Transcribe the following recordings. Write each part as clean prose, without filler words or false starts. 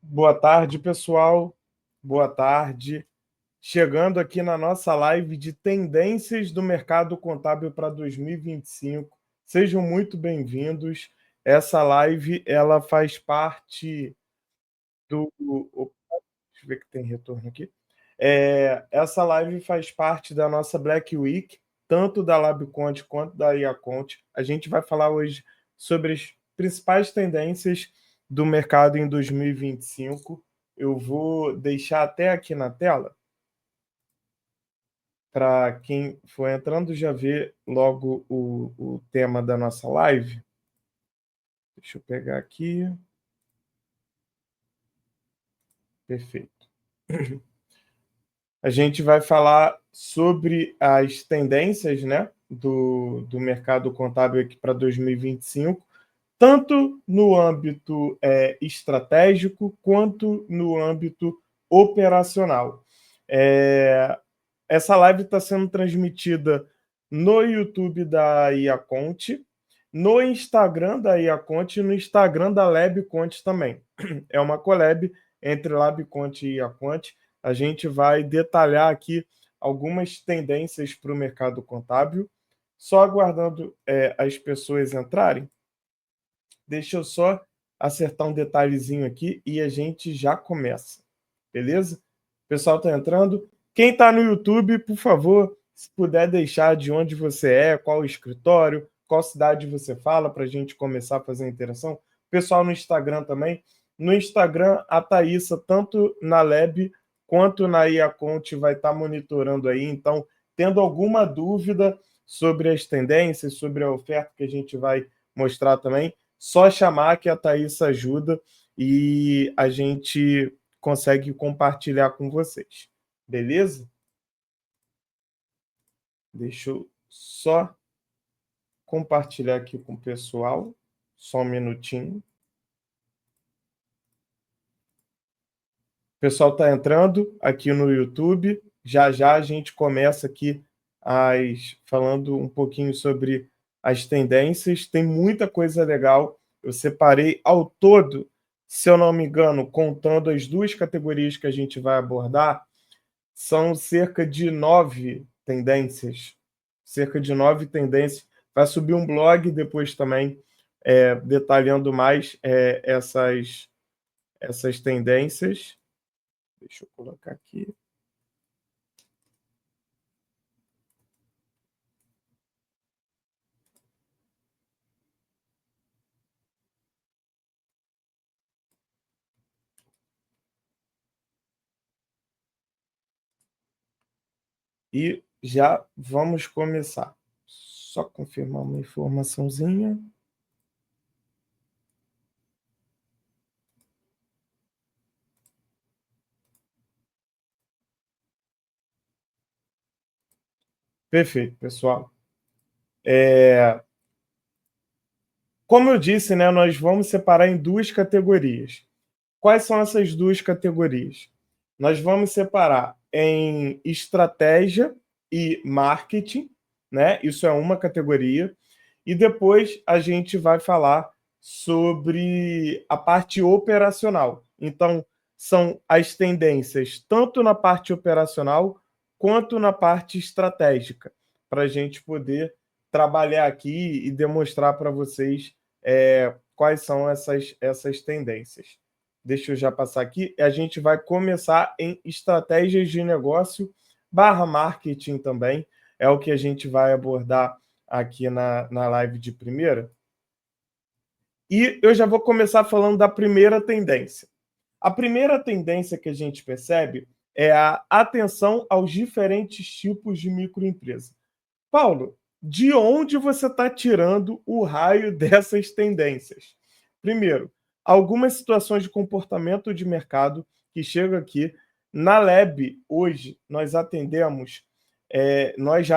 Boa tarde, pessoal. Boa tarde. Chegando aqui na nossa live de tendências do mercado contábil para 2025. Sejam muito bem-vindos. Essa live ela faz parte do. Deixa eu ver que tem retorno aqui. Essa live faz parte da nossa Black Week, tanto da LabConte quanto da IAConte. A gente vai falar hoje sobre as principais tendências do mercado em 2025. Eu vou deixar até aqui na tela para quem for entrando já ver logo o tema da nossa live. Deixa eu pegar aqui. Perfeito. A gente vai falar sobre as tendências, né, do mercado contábil aqui para 2025, tanto no âmbito estratégico quanto no âmbito operacional. Essa live está sendo transmitida no YouTube da IAConte, no Instagram da IAConte e no Instagram da LabConte também. É uma collab entre LabConte e IAConte. A gente vai detalhar aqui algumas tendências para o mercado contábil. Só aguardando as pessoas entrarem. Deixa eu só acertar um detalhezinho aqui e a gente já começa. Beleza? O pessoal está entrando. Quem está no YouTube, por favor, se puder deixar de onde você é, qual o escritório, qual cidade você fala, para a gente começar a fazer a interação. Pessoal no Instagram também. No Instagram, a Thaísa, tanto na Lab quanto na IAConte, vai estar monitorando aí. Então, tendo alguma dúvida sobre as tendências, sobre a oferta que a gente vai mostrar também, só chamar que a Thaís ajuda e a gente consegue compartilhar com vocês. Beleza? Deixa eu só compartilhar aqui com o pessoal. Só um minutinho. O pessoal está entrando aqui no YouTube. Já já a gente começa aqui falando um pouquinho sobre as tendências. Tem muita coisa legal. Eu separei ao todo, se eu não me engano, contando as duas categorias que a gente vai abordar, são cerca de 9 tendências. Cerca de 9 tendências. Vai subir um blog depois também, detalhando mais essas tendências. Deixa eu colocar aqui. E já vamos começar. Só confirmar uma informaçãozinha. Perfeito, pessoal. Como eu disse, né, nós vamos separar em duas categorias. Quais são essas duas categorias? Nós vamos separar em estratégia e marketing, né? Isso é uma categoria. E depois a gente vai falar sobre a parte operacional. Então, são as tendências tanto na parte operacional quanto na parte estratégica, para a gente poder trabalhar aqui e demonstrar para vocês quais são essas tendências. Deixa eu já passar aqui. A gente vai começar em estratégias de negócio barra marketing também. É o que a gente vai abordar aqui na live de primeira. E eu já vou começar falando da primeira tendência. A primeira tendência que a gente percebe é a atenção aos diferentes tipos de microempresa. Paulo, de onde você está tirando o raio dessas tendências? Primeiro, algumas situações de comportamento de mercado que chegam aqui. Na Lab, hoje, nós já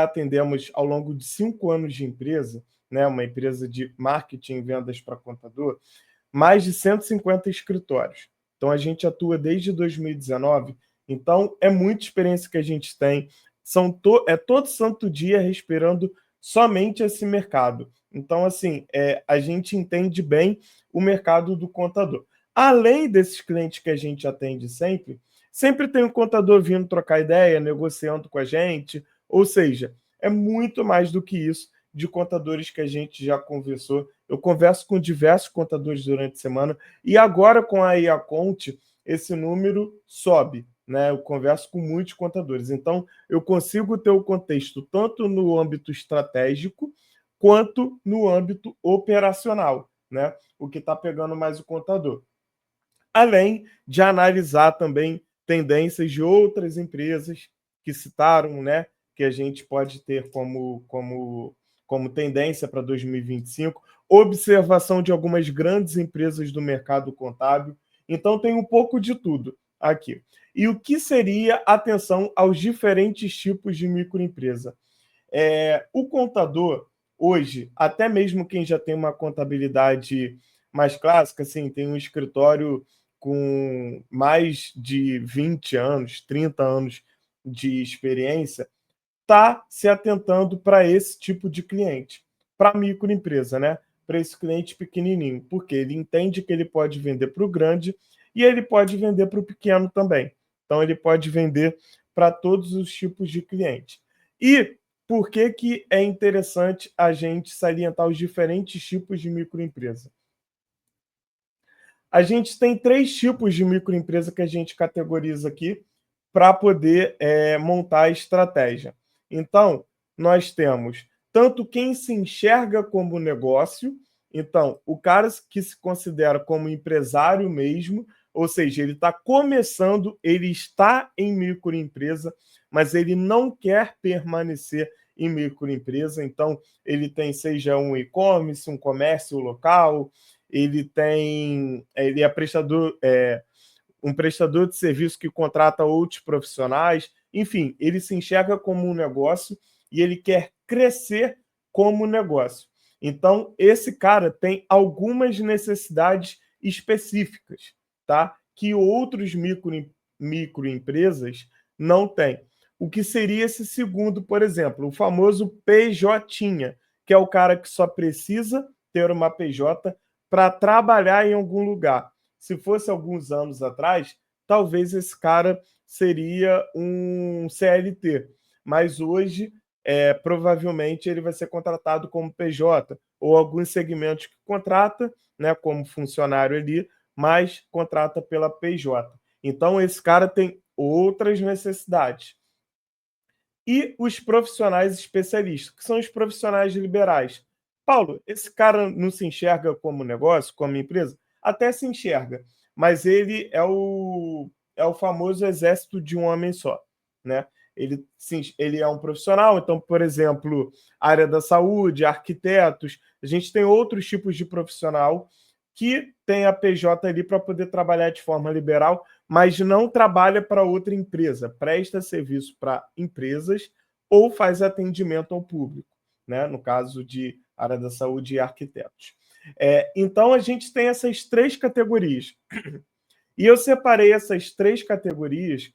atendemos ao longo de 5 anos de empresa, né, uma empresa de marketing e vendas para contador, mais de 150 escritórios. Então, a gente atua desde 2019. Então, é muita experiência que a gente tem. Todo santo dia respirando somente esse mercado. Então, assim, a gente entende bem o mercado do contador. Além desses clientes que a gente atende sempre, sempre tem um contador vindo trocar ideia, negociando com a gente, ou seja, é muito mais do que isso de contadores que a gente já conversou. Eu converso com diversos contadores durante a semana e agora com a IAConte, esse número sobe, né? Eu converso com muitos contadores. Então, eu consigo ter o contexto tanto no âmbito estratégico quanto no âmbito operacional, né? O que está pegando mais o contador. Além de analisar também tendências de outras empresas que citaram, né? Que a gente pode ter como tendência para 2025, observação de algumas grandes empresas do mercado contábil. Então, tem um pouco de tudo aqui. E o que seria atenção aos diferentes tipos de microempresa? O contador, hoje, até mesmo quem já tem uma contabilidade mais clássica, assim, tem um escritório com mais de 20 anos, 30 anos de experiência, está se atentando para esse tipo de cliente, para microempresa, né? Para esse cliente pequenininho, porque ele entende que ele pode vender para o grande e ele pode vender para o pequeno também. Então, ele pode vender para todos os tipos de cliente. E por que, que é interessante a gente salientar os diferentes tipos de microempresa? A gente tem 3 tipos de microempresa que a gente categoriza aqui para poder montar a estratégia. Então, nós temos tanto quem se enxerga como negócio, então, o cara que se considera como empresário mesmo, ou seja, ele está começando, ele está em microempresa, mas ele não quer permanecer em microempresa, então ele tem seja um e-commerce, um comércio local, ele é prestador, um prestador de serviço que contrata outros profissionais, enfim, ele se enxerga como um negócio e ele quer crescer como negócio. Então, esse cara tem algumas necessidades específicas, tá? Que outros microempresas não têm. O que seria esse segundo, por exemplo, o famoso PJ, que é o cara que só precisa ter uma PJ para trabalhar em algum lugar. Se fosse alguns anos atrás, talvez esse cara seria um CLT, mas hoje provavelmente ele vai ser contratado como PJ ou alguns segmentos que contrata, né, como funcionário ali, mas contrata pela PJ. Então esse cara tem outras necessidades. E os profissionais especialistas, que são os profissionais liberais. Paulo, esse cara não se enxerga como negócio, como empresa? Até se enxerga, mas ele é o famoso exército de um homem só, né? Ele é um profissional, então, por exemplo, área da saúde, arquitetos, a gente tem outros tipos de profissional que tem a PJ ali para poder trabalhar de forma liberal, mas não trabalha para outra empresa, presta serviço para empresas ou faz atendimento ao público, né? No caso de área da saúde e arquitetos. Então, a gente tem essas 3 categorias. E eu separei essas 3 categorias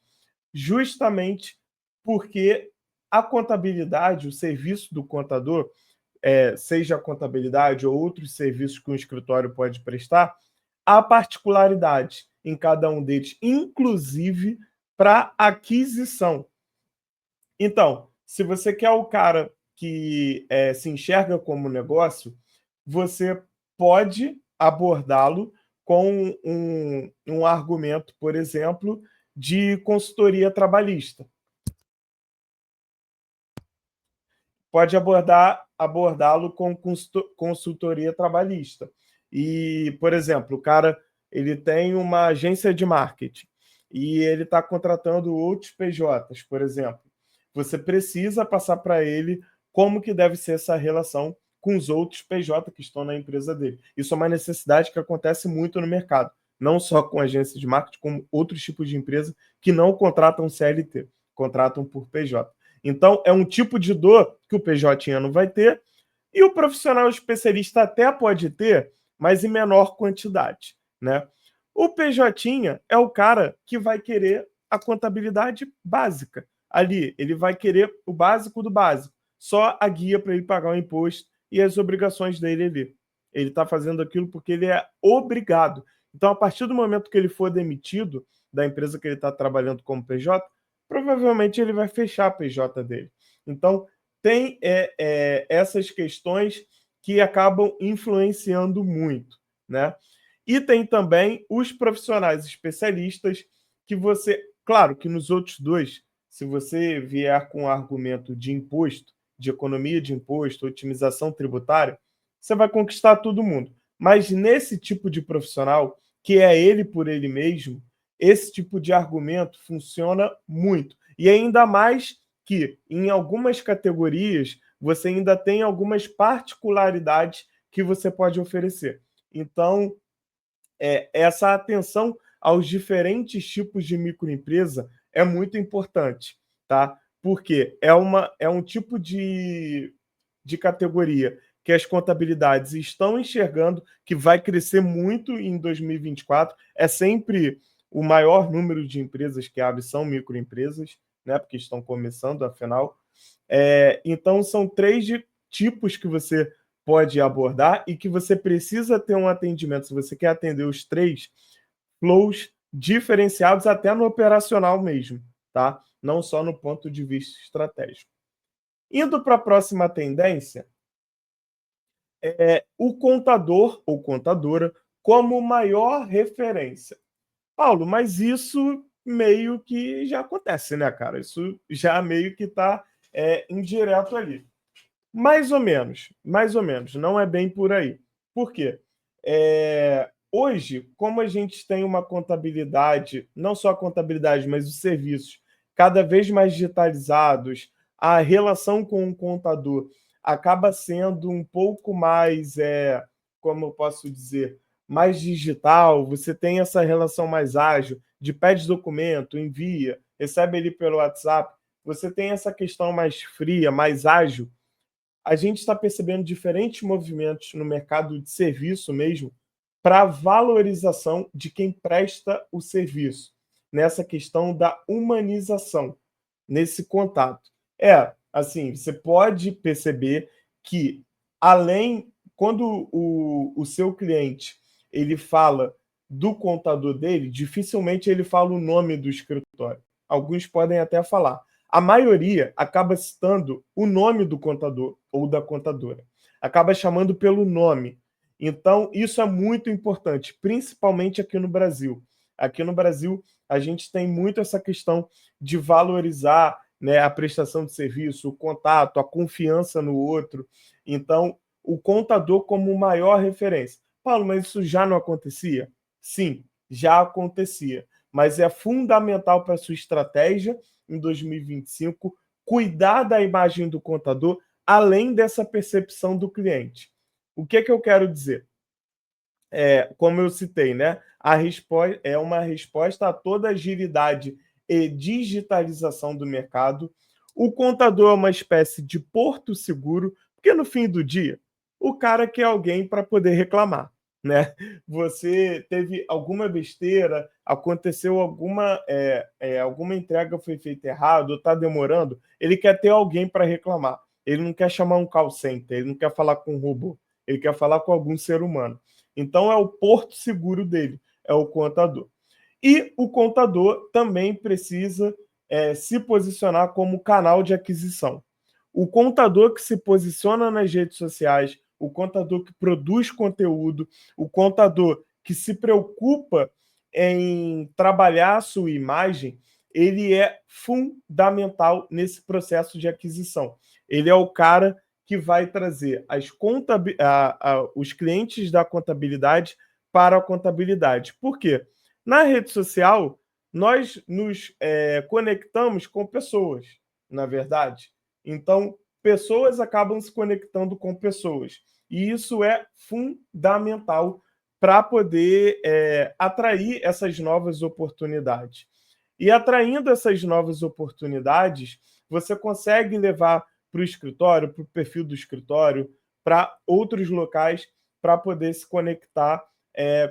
justamente porque a contabilidade, o serviço do contador, seja a contabilidade ou outros serviços que um escritório pode prestar, há particularidades em cada um deles, inclusive para aquisição. Então, se você quer o cara que se enxerga como negócio, você pode abordá-lo com um argumento, por exemplo, de consultoria trabalhista. Pode abordá-lo com consultoria trabalhista. E, por exemplo, o cara ele tem uma agência de marketing e ele está contratando outros PJs, por exemplo. Você precisa passar para ele como que deve ser essa relação com os outros PJ que estão na empresa dele. Isso é uma necessidade que acontece muito no mercado, não só com agências de marketing, como outros tipos de empresa que não contratam CLT, contratam por PJ. Então, é um tipo de dor que o PJ não vai ter e o profissional especialista até pode ter, mas em menor quantidade, né? O PJ é o cara que vai querer a contabilidade básica. Ali, ele vai querer o básico do básico, só a guia para ele pagar o imposto e as obrigações dele ali. Ele está fazendo aquilo porque ele é obrigado. Então, a partir do momento que ele for demitido da empresa que ele está trabalhando como PJ, provavelmente ele vai fechar a PJ dele. Então, tem essas questões que acabam influenciando muito, né? E tem também os profissionais especialistas que você, claro que nos outros dois, se você vier com um argumento de imposto, de economia de imposto, otimização tributária, você vai conquistar todo mundo. Mas nesse tipo de profissional, que é ele por ele mesmo, esse tipo de argumento funciona muito. E ainda mais que, em algumas categorias, você ainda tem algumas particularidades que você pode oferecer. Então, essa atenção aos diferentes tipos de microempresa é muito importante, tá? Porque é um tipo de categoria que as contabilidades estão enxergando que vai crescer muito em 2024. É sempre o maior número de empresas que abrem são microempresas, né? Porque estão começando, afinal. Então, são três tipos que você pode abordar e que você precisa ter um atendimento. Se você quer atender os três, flows diferenciados até no operacional mesmo, tá? Não só no ponto de vista estratégico. Indo para a próxima tendência, o contador ou contadora como maior referência. Paulo, mas isso meio que já acontece, né, cara? Isso já meio que está indireto ali. Mais ou menos, não é bem por aí. Por quê? Hoje, como a gente tem uma contabilidade, não só a contabilidade, mas os serviços cada vez mais digitalizados, a relação com o contador acaba sendo um pouco mais, como eu posso dizer, mais digital, você tem essa relação mais ágil, de pede documento, envia, recebe ele pelo WhatsApp, você tem essa questão mais fria, mais ágil. A gente está percebendo diferentes movimentos no mercado de serviço mesmo para valorização de quem presta o serviço, nessa questão da humanização, nesse contato. Assim, você pode perceber que além quando o seu cliente ele fala do contador dele, dificilmente ele fala o nome do escritório. Alguns podem até falar. A maioria acaba citando o nome do contador ou da contadora. Acaba chamando pelo nome. Então, isso é muito importante, principalmente aqui no Brasil. Aqui no Brasil, a gente tem muito essa questão de valorizar, né, a prestação de serviço, o contato, a confiança no outro. Então, o contador como maior referência. Paulo, mas isso já não acontecia? Sim, já acontecia. Mas é fundamental para a sua estratégia em 2025 cuidar da imagem do contador, além dessa percepção do cliente. O que eu quero dizer? Como eu citei, né? A resposta é uma resposta a toda a agilidade e digitalização do mercado. O contador é uma espécie de porto seguro, porque no fim do dia, o cara quer alguém para poder reclamar, né? Você teve alguma besteira, aconteceu alguma entrega foi feita errado, está demorando, ele quer ter alguém para reclamar. Ele não quer chamar um call center, ele não quer falar com um robô, ele quer falar com algum ser humano. Então, é o porto seguro dele, é o contador. E o contador também precisa se posicionar como canal de aquisição. O contador que se posiciona nas redes sociais, o contador que produz conteúdo, o contador que se preocupa em trabalhar a sua imagem, ele é fundamental nesse processo de aquisição. Ele é o cara que vai trazer os clientes da contabilidade para a contabilidade. Por quê? Na rede social, nós nos conectamos com pessoas, na verdade. Então, pessoas acabam se conectando com pessoas. E isso é fundamental para poder atrair essas novas oportunidades. E atraindo essas novas oportunidades, você consegue levar para o escritório, para o perfil do escritório, para outros locais, para poder se conectar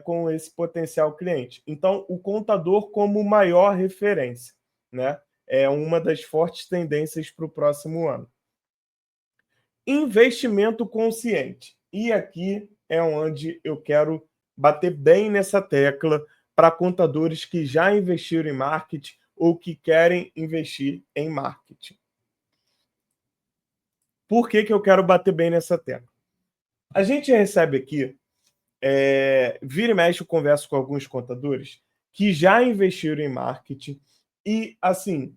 com esse potencial cliente. Então, o contador como maior referência, né? É uma das fortes tendências para o próximo ano. Investimento consciente. E aqui é onde eu quero bater bem nessa tecla para contadores que já investiram em marketing ou que querem investir em marketing. Por que eu quero bater bem nessa tecla? A gente recebe aqui, vira e mexe, eu converso com alguns contadores que já investiram em marketing e, assim,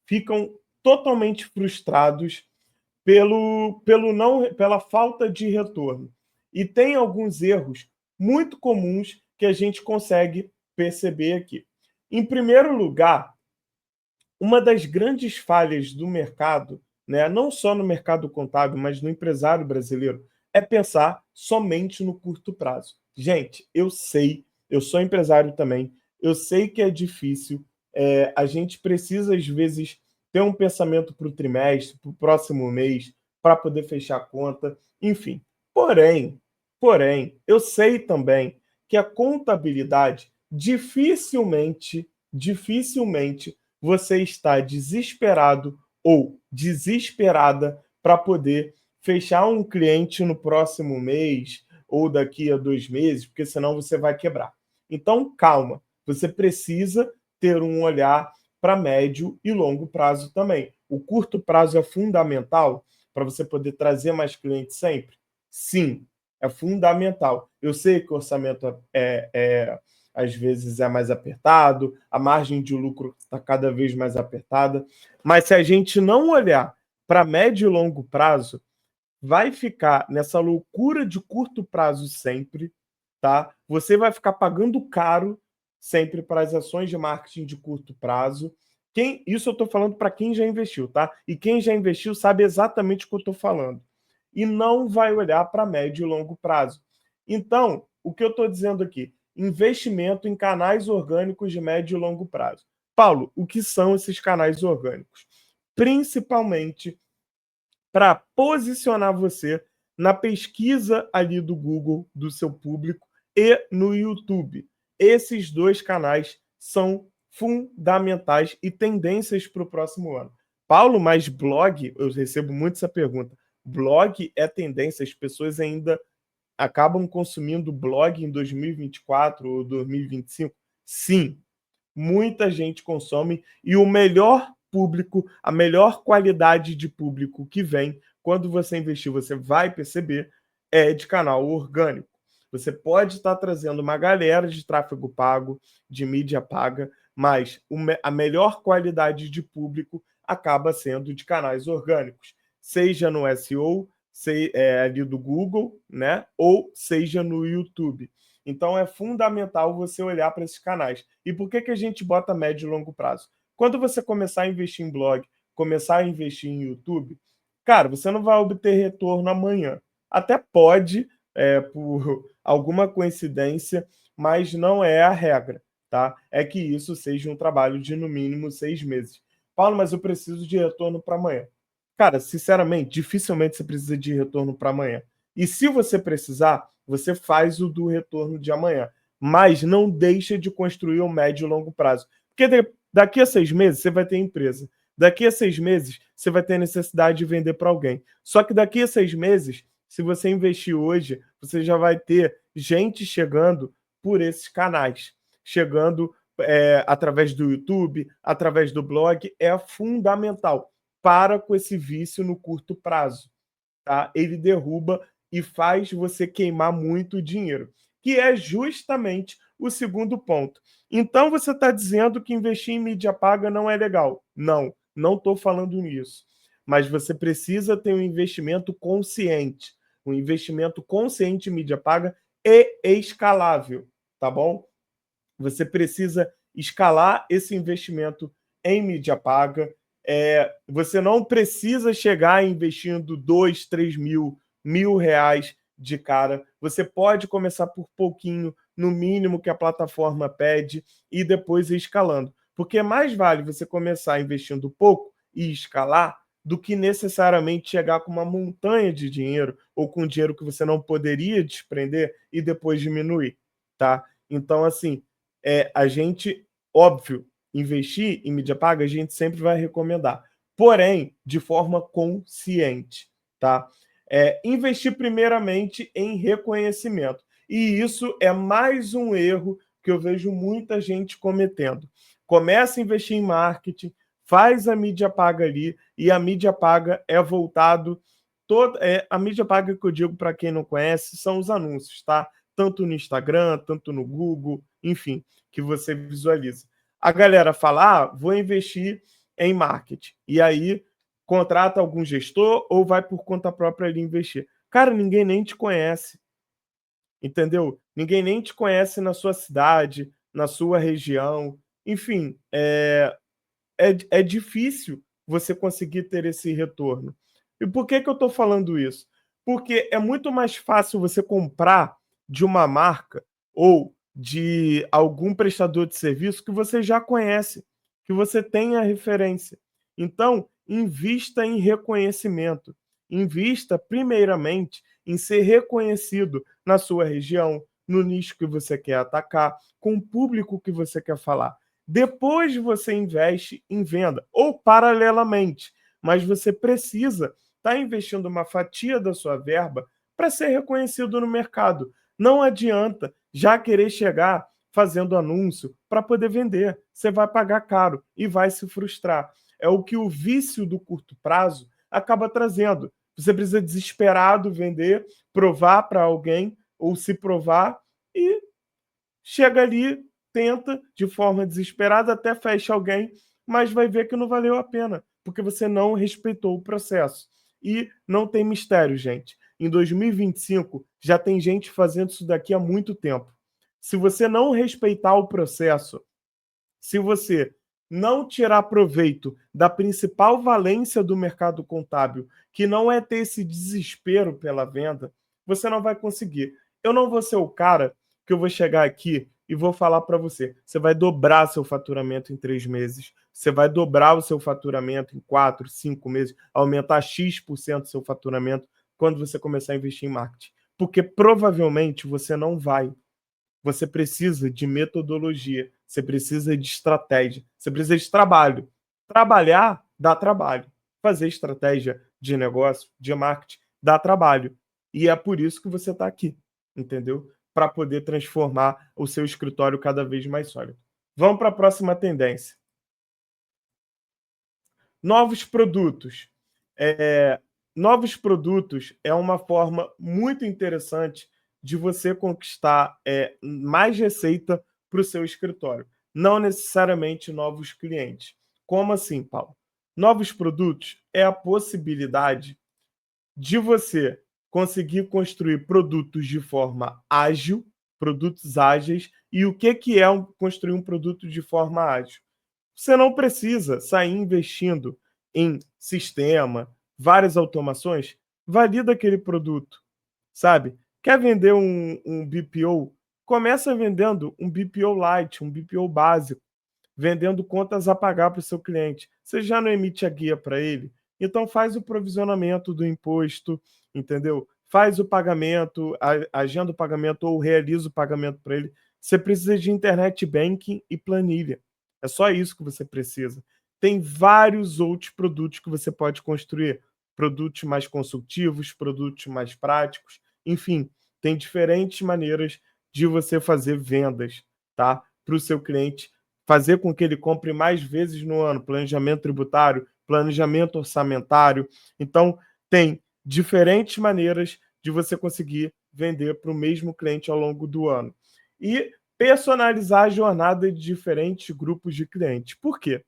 ficam totalmente frustrados pela falta de retorno. E tem alguns erros muito comuns que a gente consegue perceber aqui. Em primeiro lugar, uma das grandes falhas do mercado, né, não só no mercado contábil, mas no empresário brasileiro, é pensar somente no curto prazo. Gente, eu sei, eu sou empresário também, eu sei que é difícil, a gente precisa, às vezes, ter um pensamento para o trimestre, para o próximo mês, para poder fechar a conta, enfim. Porém, eu sei também que a contabilidade dificilmente você está desesperado ou desesperada para poder fechar um cliente no próximo mês ou daqui a 2 meses, porque senão você vai quebrar. Então, calma, você precisa ter um olhar para médio e longo prazo também. O curto prazo é fundamental para você poder trazer mais clientes sempre? Sim, é fundamental. Eu sei que o orçamento às vezes é mais apertado, a margem de lucro está cada vez mais apertada, mas se a gente não olhar para médio e longo prazo, vai ficar nessa loucura de curto prazo sempre, tá? Você vai ficar pagando caro sempre para as ações de marketing de curto prazo. Isso eu estou falando para quem já investiu, tá? E quem já investiu sabe exatamente o que eu estou falando. E não vai olhar para médio e longo prazo. Então, o que eu estou dizendo aqui? Investimento em canais orgânicos de médio e longo prazo. Paulo, o que são esses canais orgânicos? Principalmente para posicionar você na pesquisa ali do Google, do seu público, e no YouTube. Esses dois canais são fundamentais e tendências para o próximo ano. Paulo, mas blog, eu recebo muito essa pergunta. Blog é tendência, as pessoas ainda acabam consumindo blog em 2024 ou 2025? Sim, muita gente consome e o melhor público, a melhor qualidade de público que vem quando você investir, você vai perceber, é de canal orgânico. Você pode estar trazendo uma galera de tráfego pago, de mídia paga, mas a melhor qualidade de público acaba sendo de canais orgânicos, seja no SEO, ali do Google, né? Ou seja no YouTube. Então é fundamental você olhar para esses canais. E por que a gente bota médio e longo prazo? Quando você começar a investir em blog, começar a investir em YouTube, cara, você não vai obter retorno amanhã. Até pode, por alguma coincidência, mas não é a regra, tá? É que isso seja um trabalho de no mínimo 6 meses. Paulo, mas eu preciso de retorno para amanhã. Cara, sinceramente, dificilmente você precisa de retorno para amanhã. E se você precisar, você faz o do retorno de amanhã. Mas não deixa de construir o médio e longo prazo. Porque daqui a 6 meses você vai ter empresa. Daqui a 6 meses você vai ter necessidade de vender para alguém. Só que daqui a 6 meses, se você investir hoje, você já vai ter gente chegando por esses canais. Chegando através do YouTube, através do blog. É fundamental. Para com esse vício no curto prazo, tá? Ele derruba e faz você queimar muito dinheiro, que é justamente o segundo ponto. Então você está dizendo que investir em mídia paga não é legal? Não estou falando nisso. Mas você precisa ter um investimento consciente. Um investimento consciente em mídia paga e escalável, tá bom? Você precisa escalar esse investimento em mídia paga. Você não precisa chegar investindo 2, 3 mil, R$ 1.000 de cara. Você pode começar por pouquinho, no mínimo que a plataforma pede, e depois ir escalando. Porque mais vale você começar investindo pouco e escalar do que necessariamente chegar com uma montanha de dinheiro ou com dinheiro que você não poderia desprender e depois diminuir, tá? Então, assim, a gente, óbvio, investir em mídia paga, a gente sempre vai recomendar, porém, de forma consciente, tá? Investir primeiramente em reconhecimento. E isso é mais um erro que eu vejo muita gente cometendo. Começa a investir em marketing, faz a mídia paga ali, e a mídia paga é voltado. A mídia paga que eu digo para quem não conhece são os anúncios, tá? Tanto no Instagram, tanto no Google, enfim, que você visualiza. A galera fala: vou investir em marketing. E aí contrata algum gestor ou vai por conta própria ali investir. Cara, ninguém nem te conhece, entendeu? Ninguém nem te conhece na sua cidade, na sua região. Enfim, é difícil você conseguir ter esse retorno. E por que eu estou falando isso? Porque é muito mais fácil você comprar de uma marca ou de algum prestador de serviço que você já conhece, que você tem a referência. Então, invista em reconhecimento. Invista, primeiramente, em ser reconhecido na sua região, no nicho que você quer atacar, com o público que você quer falar. Depois você investe em venda, ou paralelamente, mas você precisa estar investindo uma fatia da sua verba para ser reconhecido no mercado. Não adianta já querer chegar fazendo anúncio para poder vender. Você vai pagar caro e vai se frustrar. É o que o vício do curto prazo acaba trazendo. Você precisa desesperado vender, provar para alguém ou se provar e chega ali, tenta de forma desesperada, até fecha alguém, mas vai ver que não valeu a pena, porque você não respeitou o processo. E não tem mistério, gente. Em 2025, já tem gente fazendo isso daqui há muito tempo. Se você não respeitar o processo, se você não tirar proveito da principal valência do mercado contábil, que não é ter esse desespero pela venda, você não vai conseguir. Eu não vou ser o cara que eu vou chegar aqui e vou falar para você: você vai dobrar seu faturamento em 3 meses, você vai dobrar o seu faturamento em 4, 5 meses, aumentar X% do seu faturamento quando você começar a investir em marketing. Porque provavelmente você não vai. Você precisa de metodologia, você precisa de estratégia, você precisa de trabalho. Trabalhar dá trabalho. Fazer estratégia de negócio, de marketing, dá trabalho. E é por isso que você está aqui, entendeu? Para poder transformar o seu escritório cada vez mais sólido. Vamos para a próxima tendência. Novos produtos. É, Novos produtos é uma forma muito interessante de você conquistar mais receita para o seu escritório. Não necessariamente novos clientes. Como assim, Paulo? Novos produtos é a possibilidade de você conseguir construir produtos de forma ágil, produtos ágeis. E o que é construir um produto de forma ágil? Você não precisa sair investindo em sistema, várias automações. Valida aquele produto, sabe? Quer vender um BPO? Começa vendendo um BPO Lite, um BPO básico, vendendo contas a pagar para o seu cliente. Você já não emite a guia para ele? Então faz o provisionamento do imposto, entendeu? Faz o pagamento, agenda o pagamento ou realiza o pagamento para ele. Você precisa de internet banking e planilha. É só isso que você precisa. Tem vários outros produtos que você pode construir. Produtos mais consultivos, produtos mais práticos. Enfim, tem diferentes maneiras de você fazer vendas, tá? Para o seu cliente, fazer com que ele compre mais vezes no ano, planejamento tributário, planejamento orçamentário. Então, tem diferentes maneiras de você conseguir vender para o mesmo cliente ao longo do ano. E personalizar a jornada de diferentes grupos de clientes. Por quê?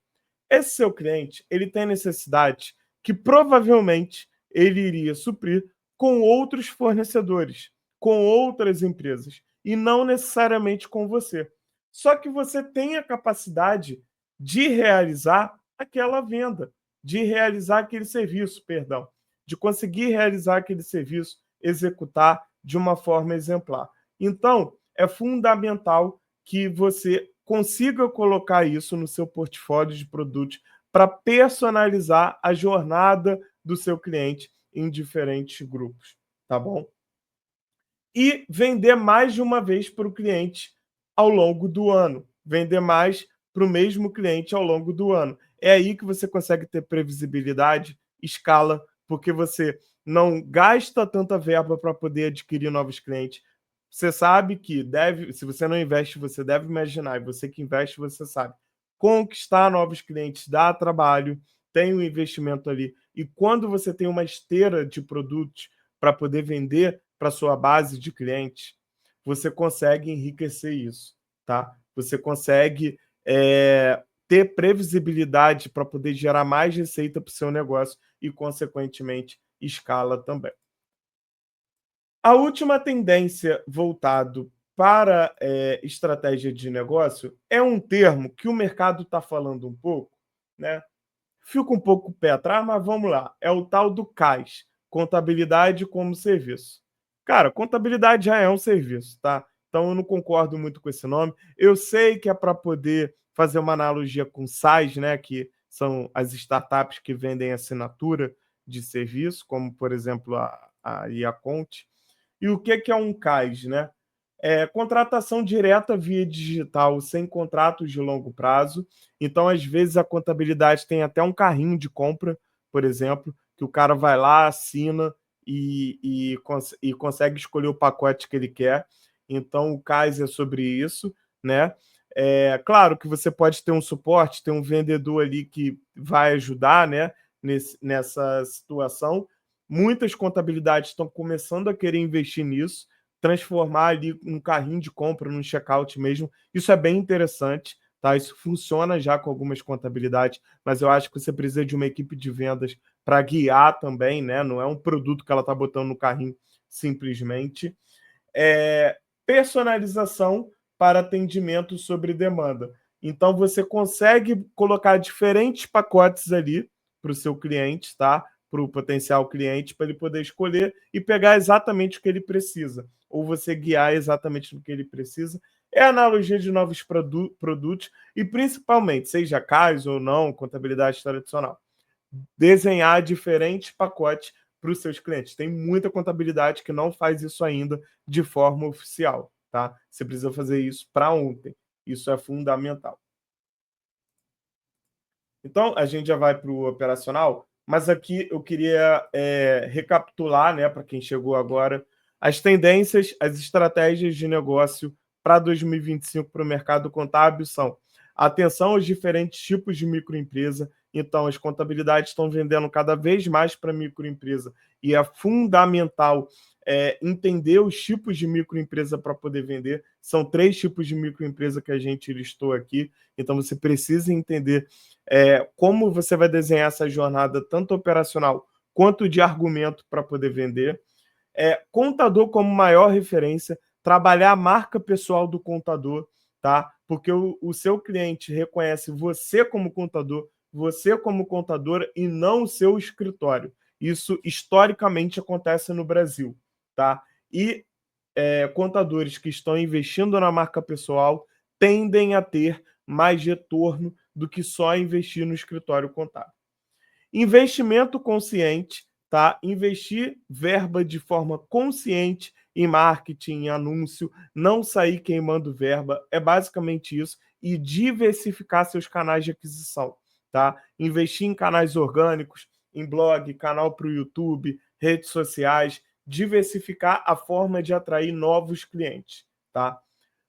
Esse seu cliente, ele tem necessidade que provavelmente ele iria suprir com outros fornecedores, com outras empresas, e não necessariamente com você. Só que você tem a capacidade de realizar aquela venda, de realizar aquele serviço, perdão, de conseguir realizar aquele serviço, executar de uma forma exemplar. Então, é fundamental que você consiga colocar isso no seu portfólio de produtos para personalizar a jornada do seu cliente em diferentes grupos, tá bom? E vender mais de uma vez para o cliente ao longo do ano. Vender mais para o mesmo cliente ao longo do ano. É aí que você consegue ter previsibilidade, escala, porque você não gasta tanta verba para poder adquirir novos clientes. Você sabe que deve, se você não investe, você deve imaginar, e você que investe, você sabe. Conquistar novos clientes dá trabalho, tem um investimento ali. E quando você tem uma esteira de produtos para poder vender para sua base de clientes, você consegue enriquecer isso, tá? Você consegue ter previsibilidade para poder gerar mais receita para o seu negócio e, consequentemente, escala também. A última tendência voltado para estratégia de negócio é um termo que o mercado está falando um pouco, né? Fica um pouco o pé atrás, mas vamos lá. É o tal do CAS, contabilidade como serviço. Cara, contabilidade já é um serviço, tá? Então eu não concordo muito com esse nome. Eu sei que é para poder fazer uma analogia com SaaS, né? Que são as startups que vendem assinatura de serviço, como por exemplo a Iaconte. E o que é um CAS, né? É contratação direta via digital, sem contratos de longo prazo. Então, às vezes, a contabilidade tem até um carrinho de compra, por exemplo, que o cara vai lá, assina e consegue escolher o pacote que ele quer. Então, o CAS é sobre isso, né? É claro que você pode ter um suporte, ter um vendedor ali que vai ajudar, né, nessa situação. Muitas contabilidades estão começando a querer investir nisso, transformar ali um carrinho de compra, num checkout mesmo. Isso é bem interessante, tá? Isso funciona já com algumas contabilidades, mas eu acho que você precisa de uma equipe de vendas para guiar também, né? Não é um produto que ela está botando no carrinho simplesmente. Personalização para atendimento sobre demanda. Então, você consegue colocar diferentes pacotes ali para o seu cliente, tá? Para o potencial cliente, para ele poder escolher e pegar exatamente o que ele precisa, ou você guiar exatamente no que ele precisa. É a analogia de novos produtos e, principalmente, seja CAS ou não, contabilidade tradicional, desenhar diferentes pacotes para os seus clientes. Tem muita contabilidade que não faz isso ainda de forma oficial, tá? Você precisa fazer isso para ontem. Isso é fundamental. Então, a gente já vai para o operacional, mas aqui eu queria recapitular, né, para quem chegou agora, as tendências, as estratégias de negócio para 2025 para o mercado contábil são: atenção aos diferentes tipos de microempresa. Então, as contabilidades estão vendendo cada vez mais para microempresa e é fundamental entender os tipos de microempresa para poder vender. São 3 tipos de microempresa que a gente listou aqui, então você precisa entender como você vai desenhar essa jornada, tanto operacional quanto de argumento, para poder vender. Contador como maior referência, trabalhar a marca pessoal do contador, tá? Porque o seu cliente reconhece você como contador, você como contadora e não o seu escritório. Isso historicamente acontece no Brasil, tá? E contadores que estão investindo na marca pessoal tendem a ter mais retorno do que só investir no escritório contábil. Investimento consciente, tá? Investir verba de forma consciente em marketing, em anúncio, não sair queimando verba, é basicamente isso, e diversificar seus canais de aquisição, tá? Investir em canais orgânicos, em blog, canal para o YouTube, redes sociais, diversificar a forma de atrair novos clientes, tá?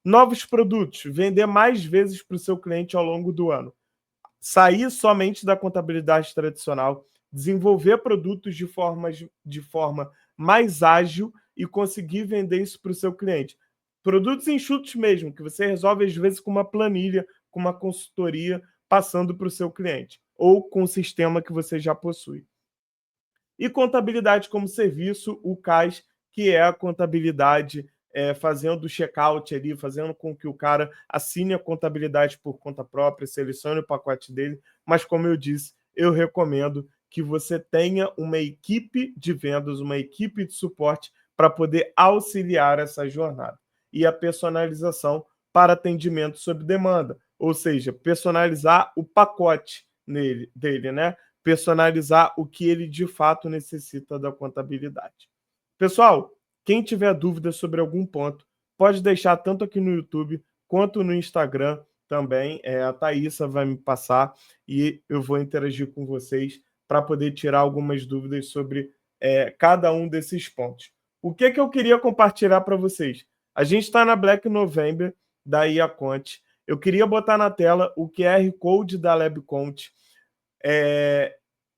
Novos produtos, vender mais vezes para o seu cliente ao longo do ano. Sair somente da contabilidade tradicional, desenvolver produtos de forma mais ágil e conseguir vender isso para o seu cliente. Produtos enxutos mesmo, que você resolve às vezes com uma planilha, com uma consultoria, passando para o seu cliente, ou com o sistema que você já possui. E contabilidade como serviço, o CAS, que é a contabilidade fazendo o check-out ali, fazendo com que o cara assine a contabilidade por conta própria, selecione o pacote dele. Mas, como eu disse, eu recomendo que você tenha uma equipe de vendas, uma equipe de suporte para poder auxiliar essa jornada. E a personalização para atendimento sob demanda, ou seja, personalizar o pacote dele, né? Personalizar o que ele de fato necessita da contabilidade. Pessoal, quem tiver dúvida sobre algum ponto, pode deixar tanto aqui no YouTube quanto no Instagram também. A Thaísa vai me passar e eu vou interagir com vocês para poder tirar algumas dúvidas sobre cada um desses pontos. O que eu queria compartilhar para vocês? A gente está na Black November da IACont. Eu queria botar na tela o QR Code da LabCont,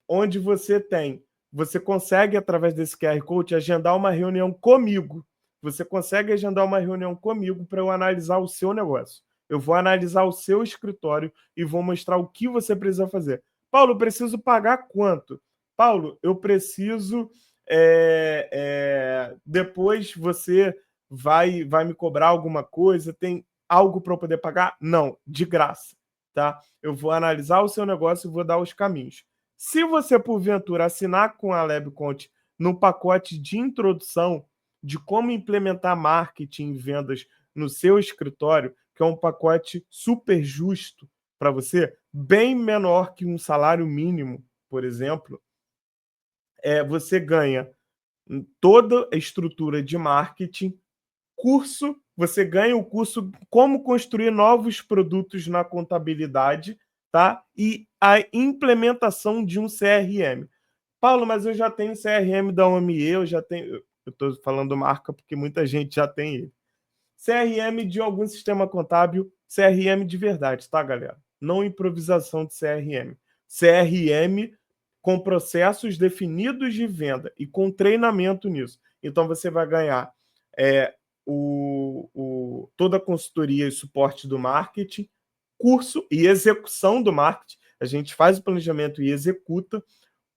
onde você consegue, através desse QR Code, agendar uma reunião comigo. Você consegue agendar uma reunião comigo para eu analisar o seu negócio. Eu vou analisar o seu escritório e vou mostrar o que você precisa fazer. Paulo, eu preciso pagar quanto? Paulo, eu preciso... depois você vai me cobrar alguma coisa? Tem algo para eu poder pagar? Não, de graça. Tá? Eu vou analisar o seu negócio e vou dar os caminhos. Se você, porventura, assinar com a LabCont no pacote de introdução de como implementar marketing e vendas no seu escritório, que é um pacote super justo para você, bem menor que um salário mínimo, por exemplo, você ganha toda a estrutura de marketing, você ganha o curso Como Construir Novos Produtos na Contabilidade, tá? E a implementação de um CRM. Paulo, mas eu já tenho CRM da OME, eu estou falando marca porque muita gente já tem ele. CRM de algum sistema contábil, CRM de verdade, tá, galera? Não improvisação de CRM. CRM com processos definidos de venda e com treinamento nisso. Então você vai ganhar toda a consultoria e suporte do marketing, curso e execução do marketing. A gente faz o planejamento e executa,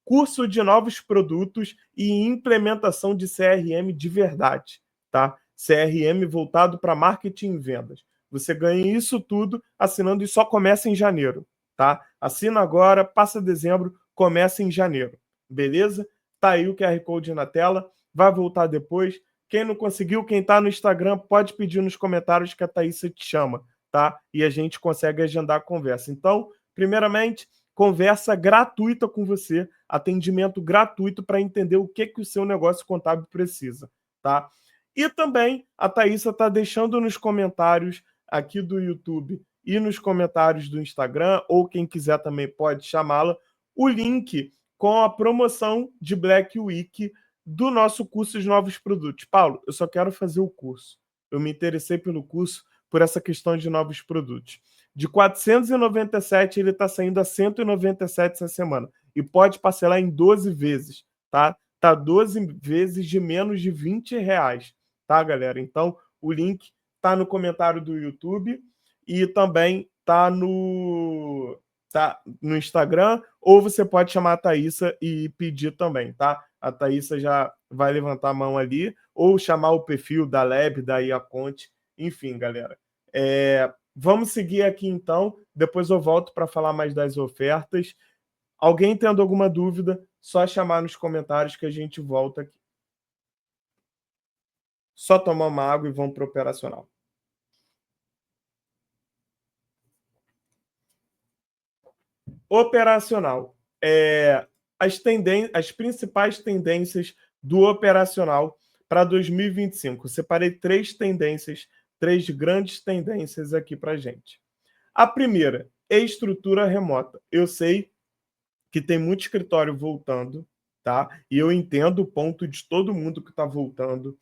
curso de novos produtos e implementação de CRM de verdade, tá? CRM voltado para marketing e vendas. Você ganha isso tudo assinando e só começa em janeiro, tá? Assina agora, passa dezembro, começa em janeiro, beleza? Tá aí o QR Code na tela, vai voltar depois. Quem não conseguiu, quem tá no Instagram, pode pedir nos comentários que a Thaísa te chama, tá? E a gente consegue agendar a conversa. Então, primeiramente, conversa gratuita com você, atendimento gratuito para entender o que o seu negócio contábil precisa, tá? E também a Thaísa está deixando nos comentários aqui do YouTube e nos comentários do Instagram, ou quem quiser também pode chamá-la, o link com a promoção de Black Week do nosso curso de novos produtos. Paulo, eu só quero fazer o curso. Eu me interessei pelo curso por essa questão de novos produtos. De 497, ele está saindo a 197 essa semana. E pode parcelar em 12 vezes, tá? Tá 12 vezes de menos de R$ 20, tá, galera? Então, o link tá no comentário do YouTube e também tá no Instagram, ou você pode chamar a Thaísa e pedir também, tá? A Thaísa já vai levantar a mão ali, ou chamar o perfil da Lab, da IACont, enfim, galera. Vamos seguir aqui então, depois eu volto para falar mais das ofertas. Alguém tendo alguma dúvida, só chamar nos comentários que a gente volta aqui. Só tomar uma água e vamos para o operacional. Operacional. As principais tendências do operacional para 2025. Separei três grandes tendências aqui para a gente. A primeira, estrutura remota. Eu sei que tem muito escritório voltando, tá? E eu entendo o ponto de todo mundo que está voltando.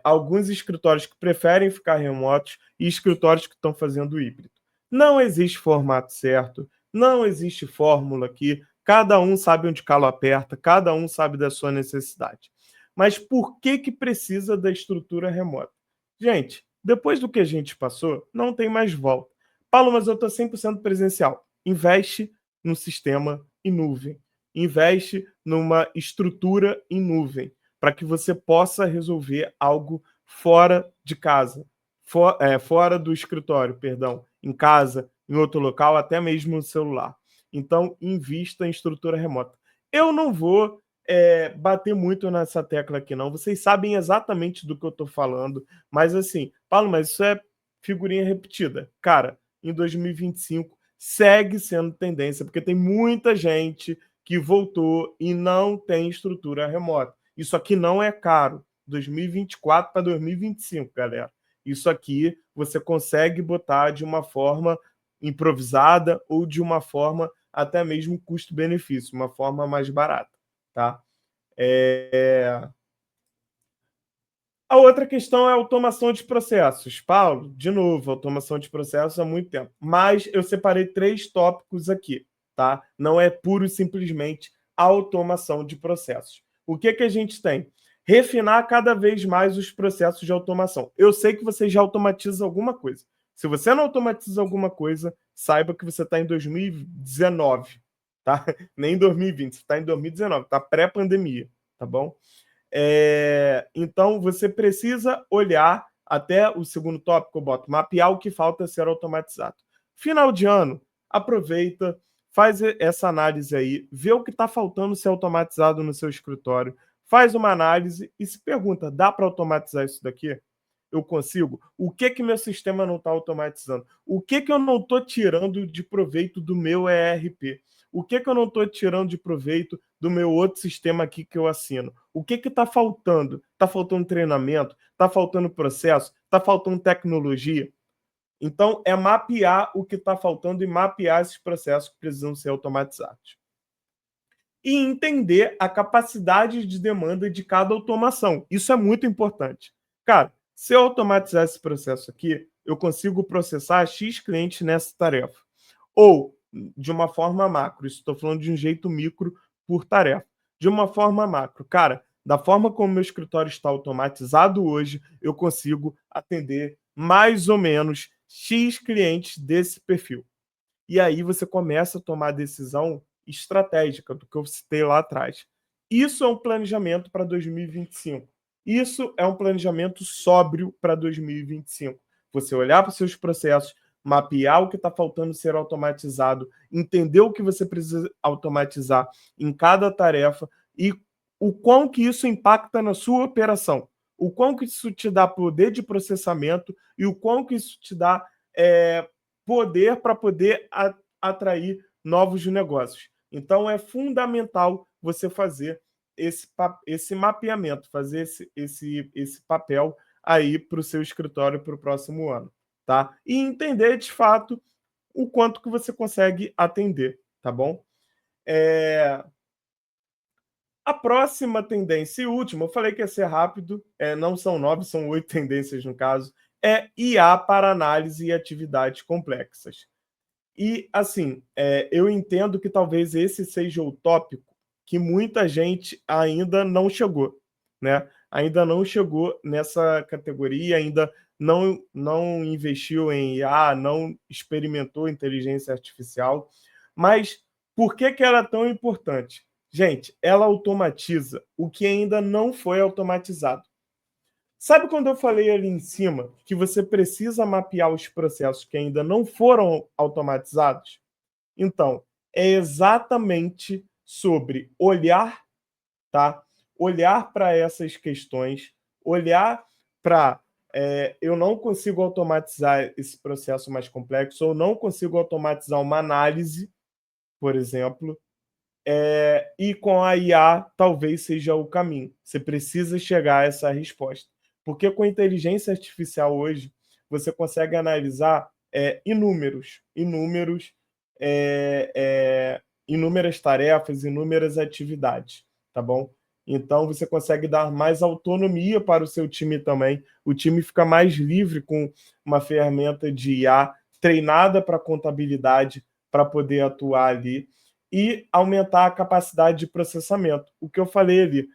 Alguns escritórios que preferem ficar remotos e escritórios que estão fazendo híbrido. Não existe formato certo, não existe fórmula aqui, cada um sabe onde calo aperta, cada um sabe da sua necessidade. Mas por que precisa da estrutura remota? Gente, depois do que a gente passou, não tem mais volta. Paulo, mas eu estou 100% presencial. Investe num sistema em nuvem. Investe numa estrutura em nuvem, para que você possa resolver algo fora de casa, fora do escritório, perdão, em casa, em outro local, até mesmo no celular. Então, invista em estrutura remota. Eu não vou bater muito nessa tecla aqui, não. Vocês sabem exatamente do que eu estou falando, mas assim, Paulo, mas isso é figurinha repetida. Cara, em 2025 segue sendo tendência, porque tem muita gente que voltou e não tem estrutura remota. Isso aqui não é caro. 2024 para 2025, galera. Isso aqui você consegue botar de uma forma improvisada ou de uma forma até mesmo custo-benefício, uma forma mais barata, tá? A outra questão é a automação de processos. Paulo, de novo, automação de processos há muito tempo. Mas eu separei 3 tópicos aqui, tá? Não é puro e simplesmente automação de processos. O que que a gente tem? Refinar cada vez mais os processos de automação. Eu sei que você já automatiza alguma coisa. Se você não automatiza alguma coisa, saiba que você está em 2019, tá? Nem em 2020, você está em 2019, tá pré-pandemia, tá bom? Então, você precisa olhar, até o segundo tópico, eu boto, mapear o que falta ser automatizado. Final de ano, aproveita, faz essa análise aí, vê o que está faltando ser automatizado no seu escritório, faz uma análise e se pergunta, dá para automatizar isso daqui? Eu consigo? O que que meu sistema não está automatizando? O que que eu não estou tirando de proveito do meu ERP? O que que eu não estou tirando de proveito do meu outro sistema aqui que eu assino? O que está faltando? Está faltando treinamento? Está faltando processo? Está faltando tecnologia? Então, é mapear o que está faltando e mapear esses processos que precisam ser automatizados. E entender a capacidade de demanda de cada automação. Isso é muito importante. Cara, se eu automatizar esse processo aqui, eu consigo processar X clientes nessa tarefa. Ou, de uma forma macro, isso estou falando de um jeito micro por tarefa. De uma forma macro, cara, da forma como meu escritório está automatizado hoje, eu consigo atender mais ou menos X clientes desse perfil. E aí você começa a tomar a decisão estratégica do que eu citei lá atrás. Isso é um planejamento para 2025. Isso é um planejamento sóbrio para 2025. Você olhar para os seus processos, mapear o que está faltando ser automatizado, entender o que você precisa automatizar em cada tarefa e o quão que isso impacta na sua operação, o quão que isso te dá poder de processamento e o quão que isso te dá poder para poder atrair novos negócios. Então, é fundamental você fazer esse mapeamento, fazer esse papel aí para o seu escritório para o próximo ano, tá? E entender de fato o quanto que você consegue atender, tá bom? A próxima tendência e última, eu falei que ia ser rápido, não são 9, são 8 tendências no caso, é IA para análise e atividades complexas. E, assim, eu entendo que talvez esse seja o tópico que muita gente ainda não chegou, né? Ainda não chegou nessa categoria, ainda não investiu em IA, não experimentou inteligência artificial. Mas por que que ela é tão importante? Gente, ela automatiza o que ainda não foi automatizado. Sabe quando eu falei ali em cima que você precisa mapear os processos que ainda não foram automatizados? Então, é exatamente sobre olhar, tá? Olhar para essas questões, olhar para eu não consigo automatizar esse processo mais complexo, ou não consigo automatizar uma análise, por exemplo, e com a IA talvez seja o caminho. Você precisa chegar a essa resposta. Porque com a inteligência artificial hoje, você consegue analisar inúmeras tarefas, inúmeras atividades, tá bom? Então você consegue dar mais autonomia para o seu time também. O time fica mais livre com uma ferramenta de IA treinada para contabilidade para poder atuar ali e aumentar a capacidade de processamento. O que eu falei ali.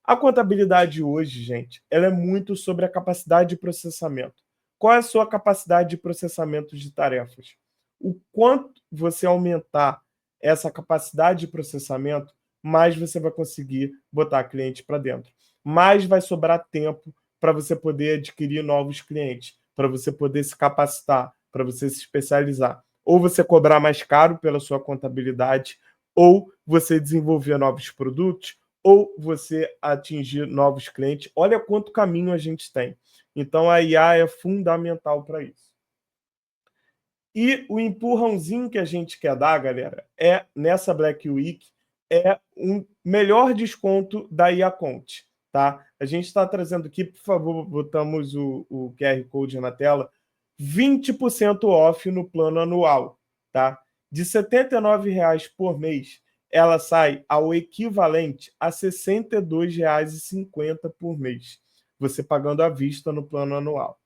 A contabilidade hoje, gente, ela é muito sobre a capacidade de processamento. Qual é a sua capacidade de processamento de tarefas? O quanto você aumentar essa capacidade de processamento, mais você vai conseguir botar cliente para dentro. Mais vai sobrar tempo para você poder adquirir novos clientes, para você poder se capacitar, para você se especializar. Ou você cobrar mais caro pela sua contabilidade, ou você desenvolver novos produtos, ou você atingir novos clientes. Olha quanto caminho a gente tem. Então, a IA é fundamental para isso. E o empurrãozinho que a gente quer dar, galera, nessa Black Week, é um melhor desconto da IACont, tá? A gente está trazendo aqui, por favor, botamos o QR Code na tela, 20% off no plano anual, tá? De R$ 79,00 por mês, ela sai ao equivalente a R$ 62,50 por mês. você pagando à vista no plano anual.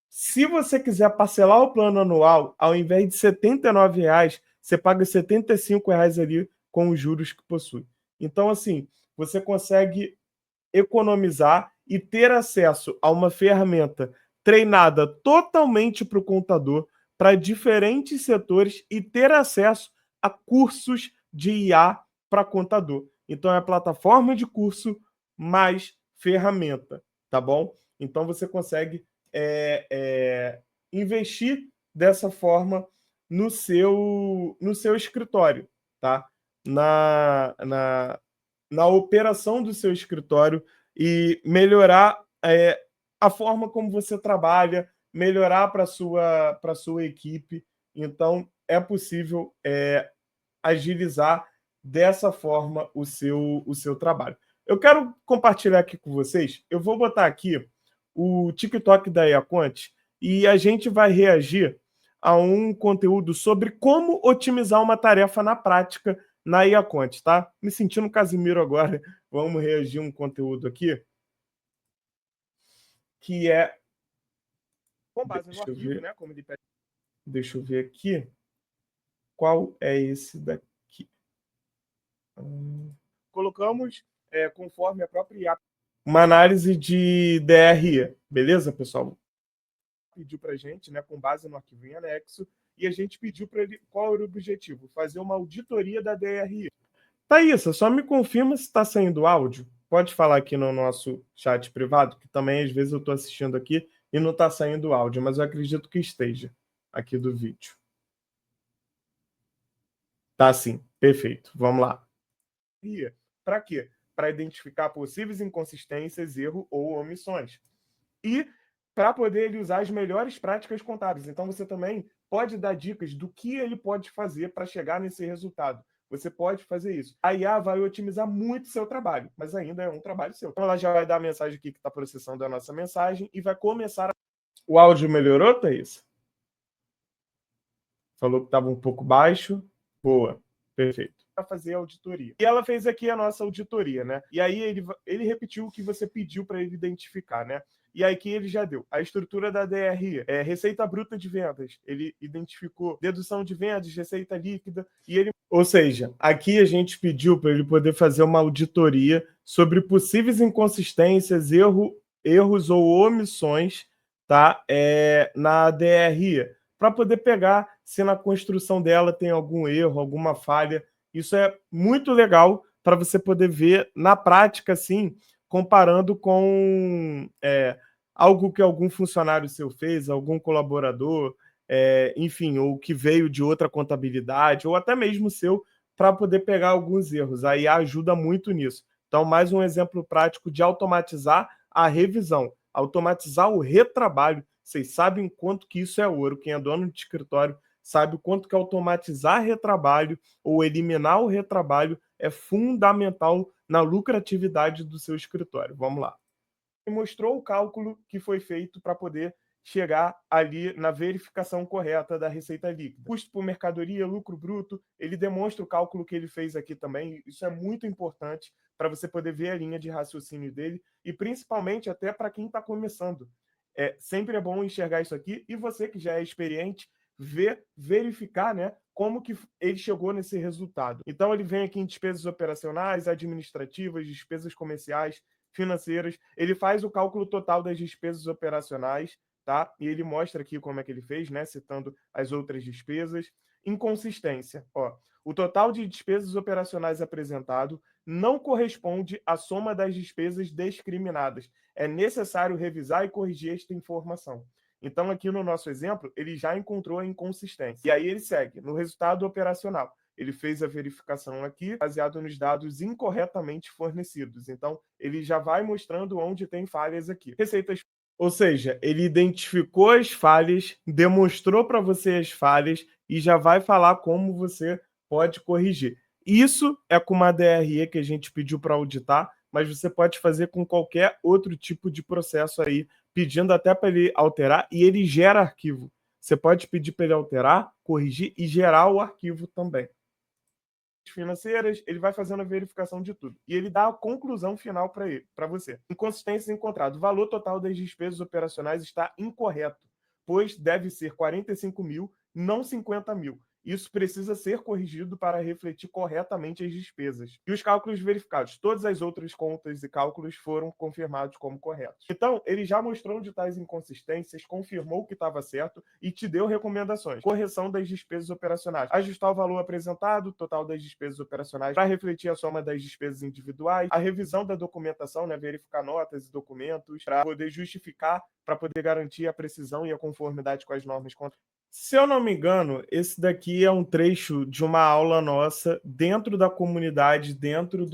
Se você quiser parcelar o plano anual, ao invés de R$ 79,00, você paga R$ 75,00 ali com os juros que possui. Então, assim, você consegue economizar e ter acesso a uma ferramenta treinada totalmente para o contador, para diferentes setores e ter acesso a cursos de IA para contador. Então, é a plataforma de curso mais ferramenta, tá bom? Então, você consegue investir dessa forma no seu escritório, tá? Na operação do seu escritório e melhorar a forma como você trabalha, melhorar para a sua equipe. Então, é possível agilizar dessa forma o seu trabalho. Eu quero compartilhar aqui com vocês, eu vou botar aqui o TikTok da Iaconte e a gente vai reagir a um conteúdo sobre como otimizar uma tarefa na prática na Iaconte, tá? Me sentindo Casimiro agora. Vamos reagir a um conteúdo aqui que é com base no arquivo, né? Como ele pede. Deixa eu ver aqui. Qual é esse daqui? Colocamos, conforme a própria IA, uma análise de DRE, beleza, pessoal? Pediu para a gente, né, com base no arquivo em anexo, e a gente pediu para ele qual era o objetivo, fazer uma auditoria da DRE. Thaísa, só me confirma se está saindo áudio. Pode falar aqui no nosso chat privado, que também às vezes eu estou assistindo aqui e não está saindo áudio, mas eu acredito que esteja aqui do vídeo. Tá sim, perfeito. Vamos lá. Para quê? Para identificar possíveis inconsistências, erro ou omissões. E para poder ele usar as melhores práticas contábeis. Então você também pode dar dicas do que ele pode fazer para chegar nesse resultado. Você pode fazer isso. A IA vai otimizar muito seu trabalho, mas ainda é um trabalho seu. Então ela já vai dar a mensagem aqui que está processando a nossa mensagem e vai começar. O áudio melhorou, Thaís? Falou que estava um pouco baixo. Boa, perfeito. Para fazer a auditoria. E ela fez aqui a nossa auditoria, né? E aí ele repetiu o que você pediu para ele identificar, né? E aí que ele já deu. A estrutura da DRE, receita bruta de vendas. Ele identificou dedução de vendas, receita líquida, e ele. Ou seja, aqui a gente pediu para ele poder fazer uma auditoria sobre possíveis inconsistências, erros ou omissões, tá? Na DRE, para poder pegar se na construção dela tem algum erro, alguma falha. Isso é muito legal para você poder ver na prática, assim, comparando com algo que algum funcionário seu fez, algum colaborador, enfim, ou que veio de outra contabilidade, ou até mesmo seu, para poder pegar alguns erros. A IA ajuda muito nisso. Então, mais um exemplo prático de automatizar a revisão, automatizar o retrabalho. Vocês sabem quanto que isso é ouro. Quem é dono de escritório sabe o quanto que automatizar retrabalho ou eliminar o retrabalho é fundamental na lucratividade do seu escritório. Vamos lá. E mostrou o cálculo que foi feito para poder chegar ali na verificação correta da receita líquida. Custo por mercadoria, lucro bruto, ele demonstra o cálculo que ele fez aqui também. Isso é muito importante para você poder ver a linha de raciocínio dele e principalmente até para quem está começando. Sempre é bom enxergar isso aqui e você que já é experiente, verificar, né, como que ele chegou nesse resultado. Então ele vem aqui em despesas operacionais, administrativas, despesas comerciais, financeiras, ele faz o cálculo total das despesas operacionais, tá? E ele mostra aqui como é que ele fez, né, citando as outras despesas. Inconsistência, ó. O total de despesas operacionais apresentado não corresponde à soma das despesas discriminadas. É necessário revisar e corrigir esta informação. Então, aqui no nosso exemplo, ele já encontrou a inconsistência. E aí ele segue no resultado operacional. Ele fez a verificação aqui, baseado nos dados incorretamente fornecidos. Então, ele já vai mostrando onde tem falhas aqui. Receitas. Ou seja, ele identificou as falhas, demonstrou para você as falhas e já vai falar como você pode corrigir. Isso é com uma DRE que a gente pediu para auditar, mas você pode fazer com qualquer outro tipo de processo aí, pedindo até para ele alterar e ele gera arquivo. Você pode pedir para ele alterar, corrigir e gerar o arquivo também. financeiras, ele vai fazendo a verificação de tudo. E ele dá a conclusão final para você. Inconsistências encontradas. O valor total das despesas operacionais está incorreto, pois deve ser 45 mil, não 50 mil. Isso precisa ser corrigido para refletir corretamente as despesas. E os cálculos verificados. Todas as outras contas e cálculos foram confirmados como corretos. Então, ele já mostrou onde tais inconsistências, confirmou que estava certo e te deu recomendações. Correção das despesas operacionais. Ajustar o valor apresentado, total das despesas operacionais, para refletir a soma das despesas individuais. A revisão da documentação, né, verificar notas e documentos, para poder justificar, para poder garantir a precisão e a conformidade com as normas contábeis. Se eu não me engano, esse daqui é um trecho de uma aula nossa dentro da comunidade, dentro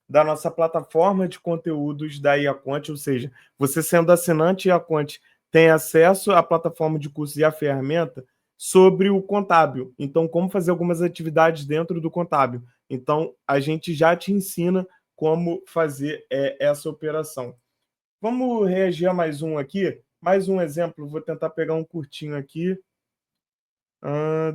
da nossa plataforma de conteúdos da Iaconte, ou seja, você sendo assinante Iaconte tem acesso à plataforma de cursos e à ferramenta sobre o contábil. Então, como fazer algumas atividades dentro do contábil. Então, a gente já te ensina como fazer essa operação. Vamos reagir a mais um aqui. Mais um exemplo, vou tentar pegar um curtinho aqui.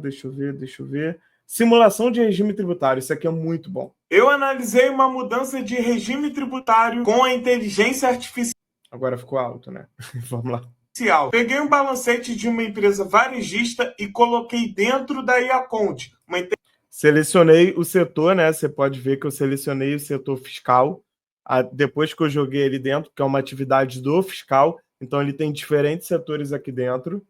Deixa eu ver. Simulação de regime tributário, isso aqui é muito bom. Eu analisei uma mudança de regime tributário com a inteligência artificial. Agora ficou alto, né? Vamos lá. Peguei um balancete de uma empresa varejista e coloquei dentro da Iaconte. Selecionei o setor, né? Você pode ver que eu selecionei o setor fiscal. Depois que eu joguei ele dentro, que é uma atividade do fiscal, então ele tem diferentes setores aqui dentro.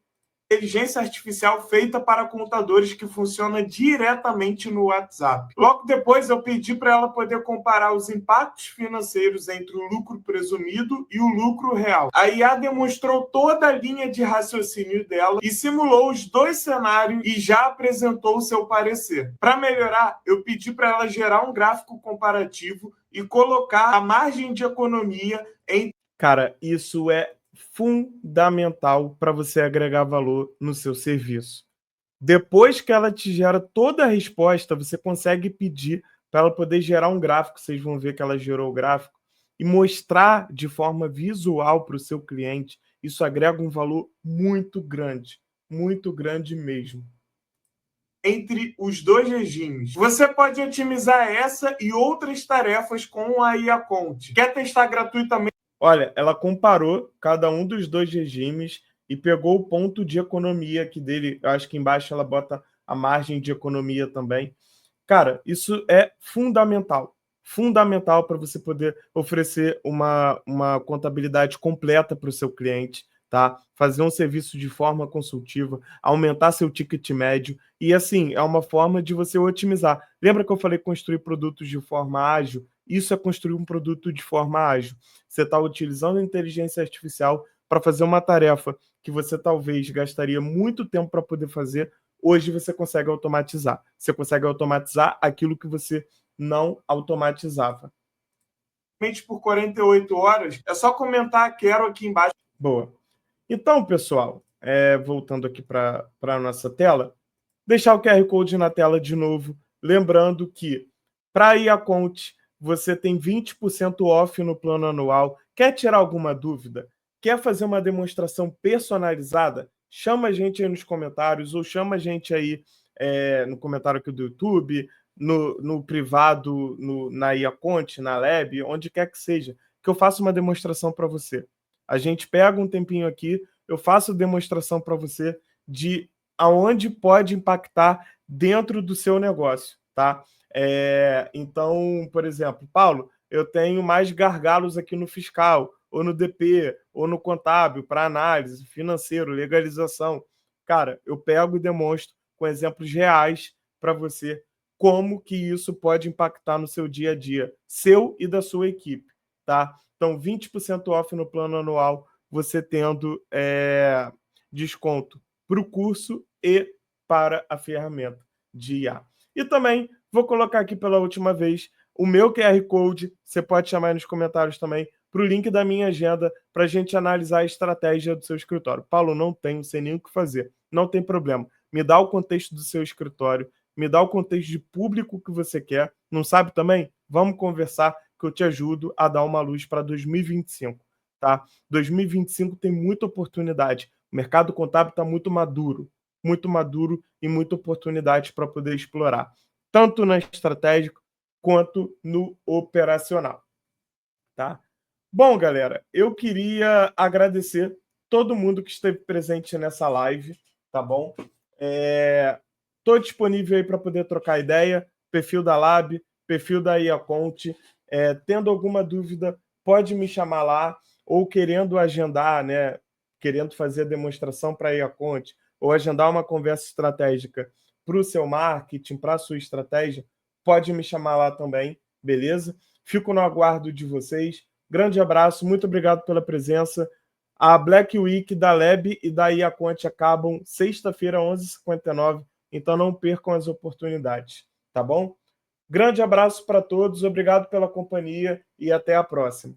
Inteligência artificial feita para contadores que funciona diretamente no WhatsApp. Logo depois eu pedi para ela poder comparar os impactos financeiros entre o lucro presumido e o lucro real. A IA demonstrou toda a linha de raciocínio dela e simulou os dois cenários e já apresentou o seu parecer. Para melhorar, eu pedi para ela gerar um gráfico comparativo e colocar a margem de economia em... Cara, isso é fundamental para você agregar valor no seu serviço. Depois que ela te gera toda a resposta, você consegue pedir para ela poder gerar um gráfico. Vocês vão ver que ela gerou o gráfico e mostrar de forma visual para o seu cliente. Isso agrega um valor muito grande mesmo. Entre os dois regimes. Você pode otimizar essa e outras tarefas com a Iaconte. Quer testar gratuitamente? Olha, ela comparou cada um dos dois regimes e pegou o ponto de economia aqui dele. Eu acho que embaixo ela bota a margem de economia também. Cara, isso é fundamental. Fundamental para você poder oferecer uma contabilidade completa para o seu cliente, tá? Fazer um serviço de forma consultiva, aumentar seu ticket médio e, assim, é uma forma de você otimizar. Lembra que eu falei construir produtos de forma ágil? Isso é construir um produto de forma ágil. Você está utilizando a inteligência artificial para fazer uma tarefa que você talvez gastaria muito tempo para poder fazer, hoje você consegue automatizar. Você consegue automatizar aquilo que você não automatizava. Por 48 horas, é só comentar quero aqui embaixo. Boa. Então, pessoal, voltando aqui para a nossa tela, deixar o QR Code na tela de novo, lembrando que para a Iaconte você tem 20% off no plano anual. Quer tirar alguma dúvida? Quer fazer uma demonstração personalizada? Chama a gente aí nos comentários ou chama a gente aí no comentário aqui do YouTube, no privado, na Iaconte, na Lab, onde quer que seja, que eu faça uma demonstração para você. A gente pega um tempinho aqui, eu faço demonstração para você de aonde pode impactar dentro do seu negócio, tá? Então, por exemplo, Paulo, eu tenho mais gargalos aqui no fiscal, ou no DP, ou no contábil, para análise, financeiro, legalização. Cara, eu pego e demonstro com exemplos reais para você como que isso pode impactar no seu dia a dia, seu e da sua equipe, tá? Então, 20% off no plano anual, você tendo desconto para o curso e para a ferramenta de IA. E também vou colocar aqui pela última vez o meu QR Code, você pode chamar aí nos comentários também, para o link da minha agenda, para a gente analisar a estratégia do seu escritório. Paulo, não sei nem o que fazer. Não tem problema. Me dá o contexto do seu escritório, me dá o contexto de público que você quer. Não sabe também? Vamos conversar que eu te ajudo a dar uma luz para 2025, tá? 2025 tem muita oportunidade. O mercado contábil está muito maduro e muita oportunidade para poder explorar. tanto na estratégica quanto no operacional, tá? Bom, galera, eu queria agradecer todo mundo que esteve presente nessa live, tá bom? Estou disponível aí para poder trocar ideia, perfil da Lab, perfil da Iaconte. Tendo alguma dúvida, pode me chamar lá, ou querendo agendar, né? Querendo fazer a demonstração para a Iaconte, ou agendar uma conversa estratégica para o seu marketing, para a sua estratégia, pode me chamar lá também, beleza? Fico no aguardo de vocês. Grande abraço, muito obrigado pela presença. A Black Week da Lab e da Iaconte acabam sexta-feira, 11h59, então não percam as oportunidades, tá bom? Grande abraço para todos, obrigado pela companhia e até a próxima.